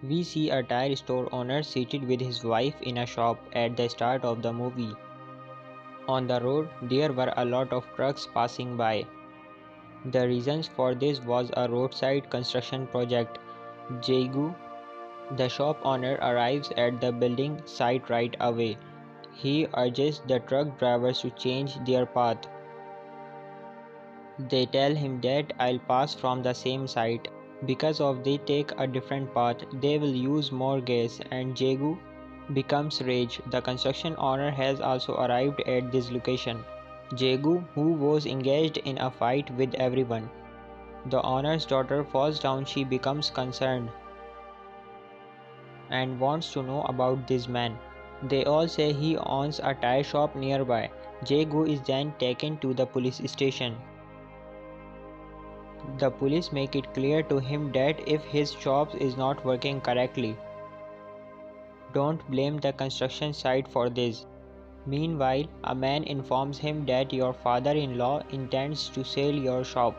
We see a tire store owner seated with his wife in a shop at the start of the movie. On the road, there were a lot of trucks passing by. The reasons for this was a roadside construction project. Jaegu, the shop owner, arrives at the building site right away. He urges the truck drivers to change their path. They tell him that I'll pass from the same site. Because of they take a different path, they will use more gas and Jaegu becomes rage. The construction owner has also arrived at this location. Jaegu, who was engaged in a fight with everyone. The owner's daughter falls down. She becomes concerned and wants to know about this man. They all say he owns a tire shop nearby. Jaegu is then taken to the police station. The police make it clear to him that if his shop is not working correctly, don't blame the construction site for this. Meanwhile, a man informs him that your father-in-law intends to sell your shop.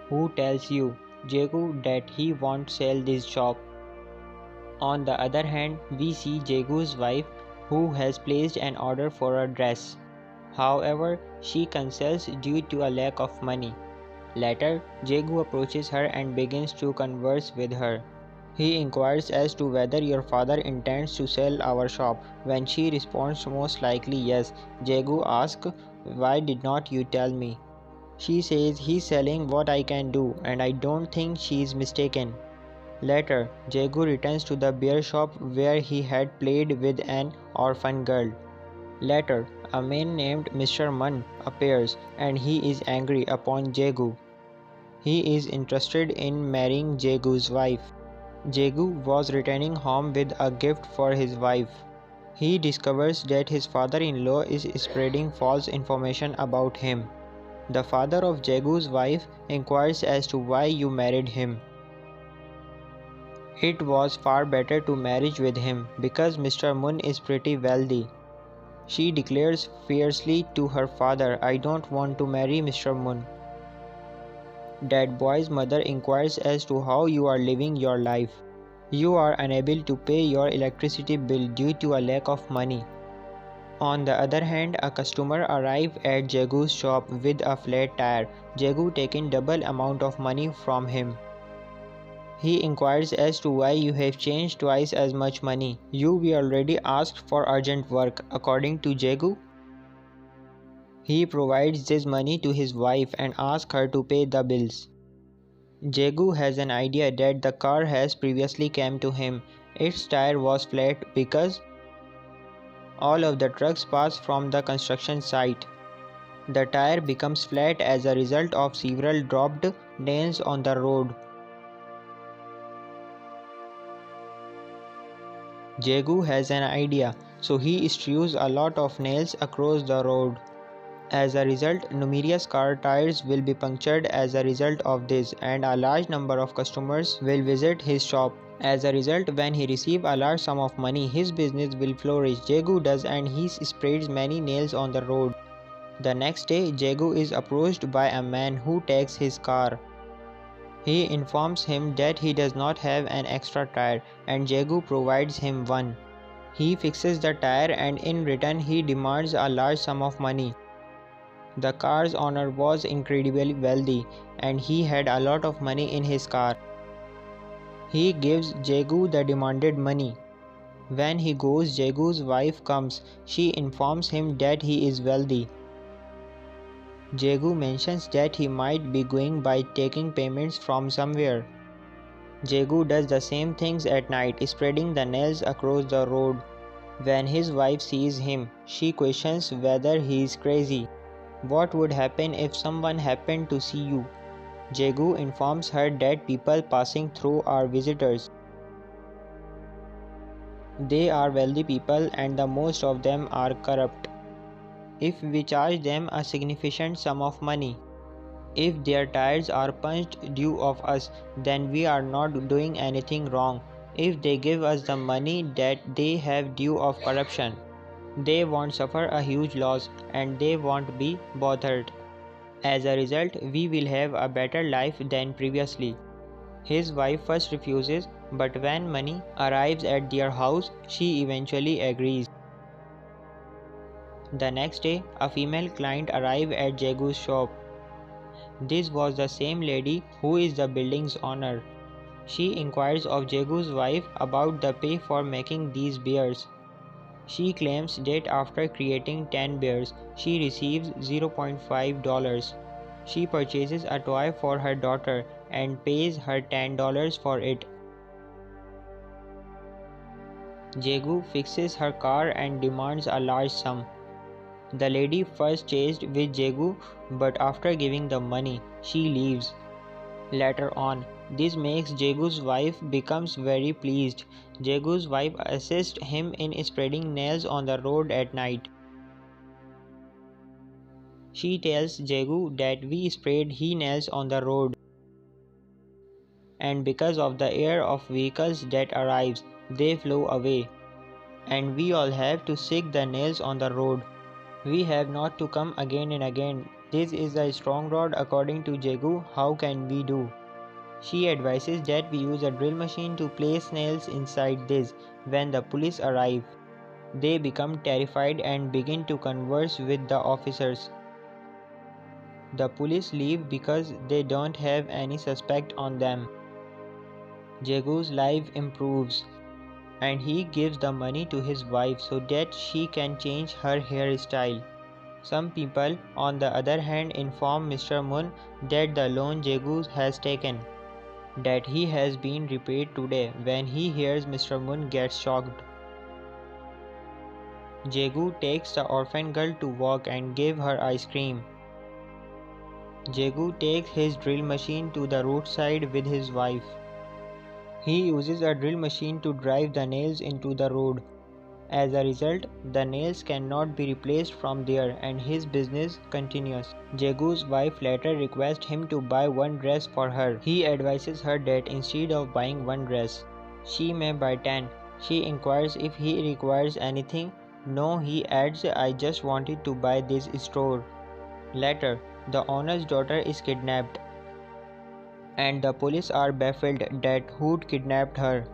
Who tells you, Jaegu, that he won't sell this shop? On the other hand, we see Jaegu's wife who has placed an order for a dress. However, she cancels due to a lack of money. Later, Jaegu approaches her and begins to converse with her. He inquires as to whether your father intends to sell our shop. When she responds most likely yes, Jaegu asks, why did not you tell me? She says he's selling what I can do and I don't think she is mistaken. Later, Jaegu returns to the beer shop where he had played with an orphan girl. Later, a man named Mr. Mun appears and he is angry upon Jaegu. He is interested in marrying Jaegu's wife. Jaegu was returning home with a gift for his wife. He discovers that his father-in-law is spreading false information about him. The father of Jaegu's wife inquires as to why you married him. It was far better to marriage with him because Mr. Mun is pretty wealthy. She declares fiercely to her father, I don't want to marry Mr. Mun. That boy's mother inquires as to how you are living your life. You are unable to pay your electricity bill due to a lack of money. On the other hand, a customer arrives at Jaegu's shop with a flat tire. Jaegu taking double amount of money from him. He inquires as to why you have changed twice as much money. You were already asked for urgent work, according to Jaegu. He provides this money to his wife and asks her to pay the bills. Jaegu has an idea that the car has previously come to him. Its tire was flat because all of the trucks pass from the construction site. The tire becomes flat as a result of several dropped nails on the road. Jaegu has an idea, so he strews a lot of nails across the road. As a result, numerous car tires will be punctured as a result of this, and a large number of customers will visit his shop. As a result, when he receives a large sum of money, his business will flourish. Jaegu does, and he spreads many nails on the road. The next day, Jaegu is approached by a man who takes his car. He informs him that he does not have an extra tire, and Jaegu provides him one. He fixes the tire, and in return he demands a large sum of money. The car's owner was incredibly wealthy and he had a lot of money in his car. He gives Jaegu the demanded money. When he goes, Jaegu's wife comes. She informs him that he is wealthy. Jaegu mentions that he might be going by taking payments from somewhere. Jaegu does the same things at night, spreading the nails across the road. When his wife sees him, she questions whether he is crazy. What would happen if someone happened to see you? Jaegu informs her that people passing through are visitors. They are wealthy people and the most of them are corrupt. If we charge them a significant sum of money, if their tires are punched due of us, then we are not doing anything wrong. If they give us the money that they have due of corruption, they won't suffer a huge loss and they won't be bothered. As a result, we will have a better life than previously. His wife first refuses, But when money arrives at their house, she eventually agrees. The next day, a female client arrived at Jaegu's shop. This was the same lady who is the building's owner. She inquires of Jaegu's wife about the pay for making these beers. She claims that after creating 10 beers, she receives $0.5. She purchases a toy for her daughter and pays her $10 for it. Jaegu fixes her car and demands a large sum. The lady first chased with Jaegu, but after giving the money, she leaves. Later on, this makes Jaegu's wife becomes very pleased. Jaegu's wife assists him in spreading nails on the road at night. She tells Jaegu that we sprayed he nails on the road, and because of the air of vehicles that arrives, they flew away. And we all have to stick the nails on the road. We have not to come again and again. This is a strong road according to Jaegu. How can we do? She advises that we use a drill machine to place nails inside this. When the police arrive, they become terrified and begin to converse with the officers. The police leave because they don't have any suspect on them. Jaegu's life improves, and he gives the money to his wife so that she can change her hairstyle. Some people, on the other hand, inform Mr. Moon that the loan Jaegu has taken, that he has been repaid today. When he hears, Mr. Moon gets shocked. Jaegu takes the orphan girl to walk and gives her ice cream. Jaegu takes his drill machine to the roadside with his wife. He uses a drill machine to drive the nails into the road. As a result, the nails cannot be replaced from there and his business continues. Jaegu's wife later requests him to buy one dress for her. He advises her that instead of buying one dress, she may buy 10. She inquires if he requires anything. No, he adds, I just wanted to buy this store. Later, the owner's daughter is kidnapped, and the police are baffled that who kidnapped her.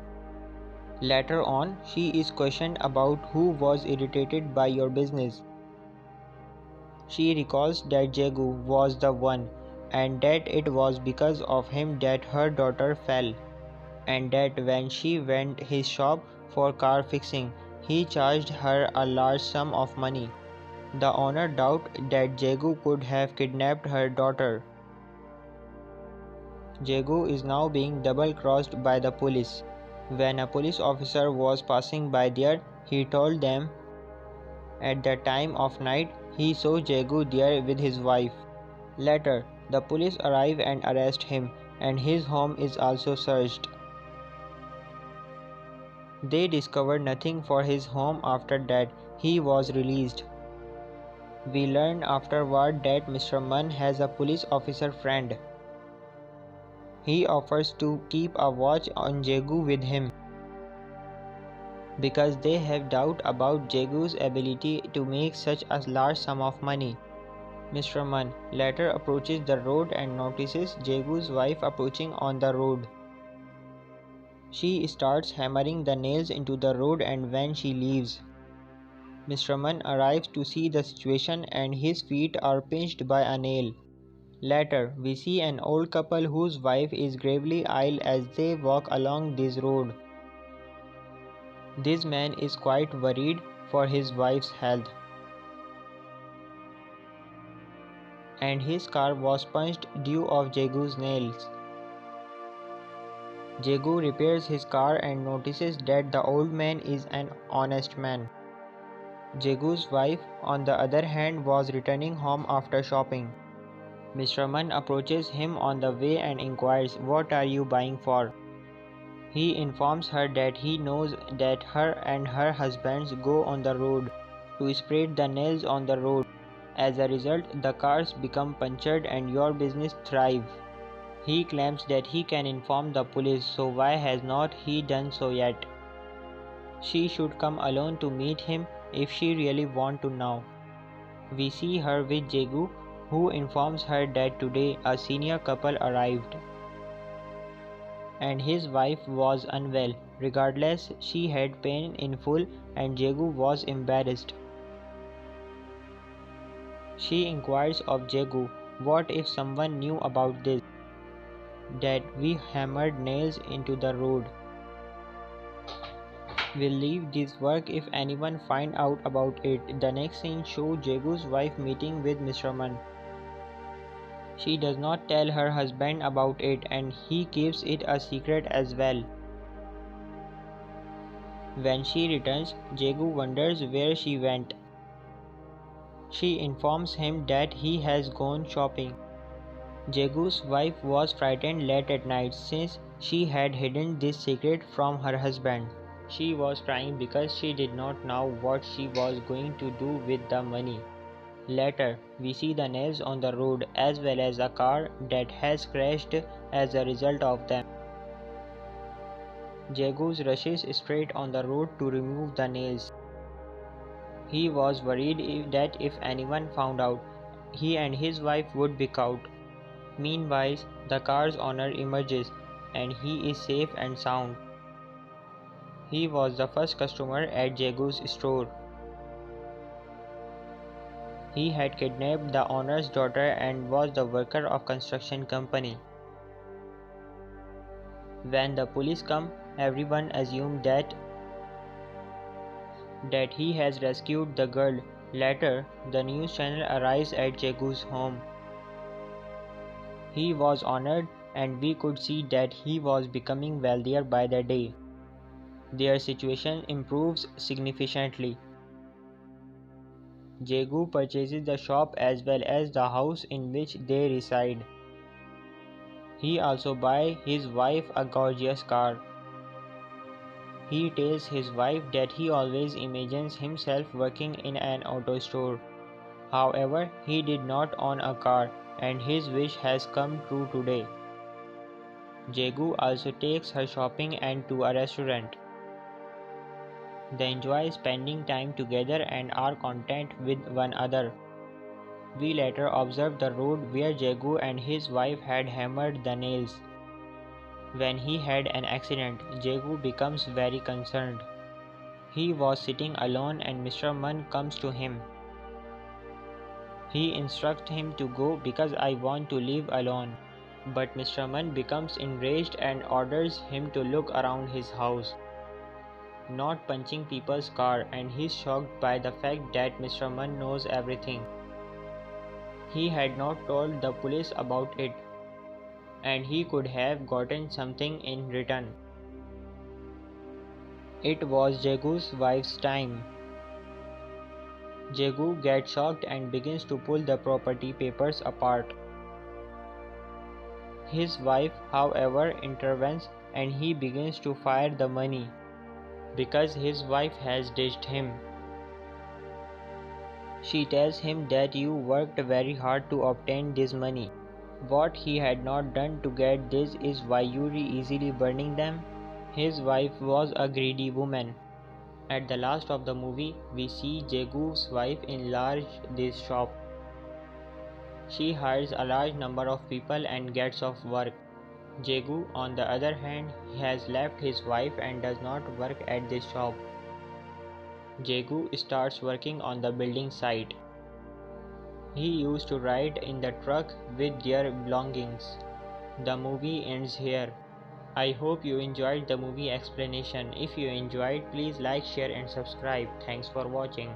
Later on, she is questioned about who was irritated by your business. She recalls that Jaegu was the one, and that it was because of him that her daughter fell, and that when she went his shop for car fixing, he charged her a large sum of money. The owner doubted that Jaegu could have kidnapped her daughter. Jaegu is now being double-crossed by the police. When a police officer was passing by there, he told them at the time of night he saw Jaegu there with his wife. Later, the police arrive and arrest him, and his home is also searched. They discovered nothing for his home. After that, he was released. We learn afterward that Mr. Mun has a police officer friend. He offers to keep a watch on Jaegu with him, because they have doubt about Jaegu's ability to make such a large sum of money. Mr. Mun later approaches the road and notices Jaegu's wife approaching on the road. She starts hammering the nails into the road, and when she leaves, Mr. Mun arrives to see the situation and his feet are pinched by a nail. Later, we see an old couple whose wife is gravely ill as they walk along this road. This man is quite worried for his wife's health, and his car was punched due of Jaegu's nails. Jaegu repairs his car and notices that the old man is an honest man. Jaegu's wife, on the other hand, was returning home after shopping. Mr. Mun approaches him on the way and inquires, "What are you buying for?" He informs her that he knows that her and her husband go on the road to spread the nails on the road. As a result, the cars become punctured and your business thrives. He claims that he can inform the police, so why has not he done so yet? She should come alone to meet him if she really wants to know. We see her with Jaegu, who informs her that today a senior couple arrived. and his wife was unwell. Regardless, she had pain in full and Jaegu was embarrassed. She inquires of Jaegu, "What if someone knew about this? That we hammered nails into the road. We'll leave this work if anyone find out about it." The next scene shows Jaegu's wife meeting with Mr. Mun. She does not tell her husband about it and he keeps it a secret as well. When she returns, Jaegu wonders where she went. She informs him that he has gone shopping. Jaegu's wife was frightened late at night since she had hidden this secret from her husband. She was crying because she did not know what she was going to do with the money. Later, we see the nails on the road as well as a car that has crashed as a result of them. Jaegu rushes straight on the road to remove the nails. He was worried that if anyone found out, he and his wife would be caught. Meanwhile, the car's owner emerges and he is safe and sound. He was the first customer at Jaegu's store. He had kidnapped the owner's daughter and was the worker of construction company. When the police come, everyone assumed that he has rescued the girl. Later, the news channel arrives at Jaegu's home. He was honored and we could see that he was becoming wealthier by the day. Their situation improves significantly. Jaegu purchases the shop as well as the house in which they reside. He also buys his wife a gorgeous car. He tells his wife that he always imagines himself working in an auto store. However, he did not own a car and his wish has come true today. Jaegu also takes her shopping and to a restaurant. They enjoy spending time together and are content with one another. We later observe the road where Jaegu and his wife had hammered the nails. When he had an accident, Jaegu becomes very concerned. He was sitting alone and Mr. Mun comes to him. He instructs him to go because I want to live alone. But Mr. Mun becomes enraged and orders him to look around his house, not punching people's car, and he's shocked by the fact that Mr. Mun knows everything. He had not told the police about it, and he could have gotten something in return. It was Jaegu's wife's time. Jaegu gets shocked and begins to pull the property papers apart. His wife, however, intervenes and he begins to fire the money because his wife has ditched him. She tells him that you worked very hard to obtain this money. What he had not done to get this is why you are easily burning them. His wife was a greedy woman. At the last of the movie, we see Jaegu's wife enlarge this shop. She hires a large number of people and gets off work. Jaegu, on the other hand, has left his wife and does not work at this shop. Jaegu starts working on the building site. He used to ride in the truck with their belongings. The movie ends here. I hope you enjoyed the movie explanation. If you enjoyed, please like, share and subscribe. Thanks for watching.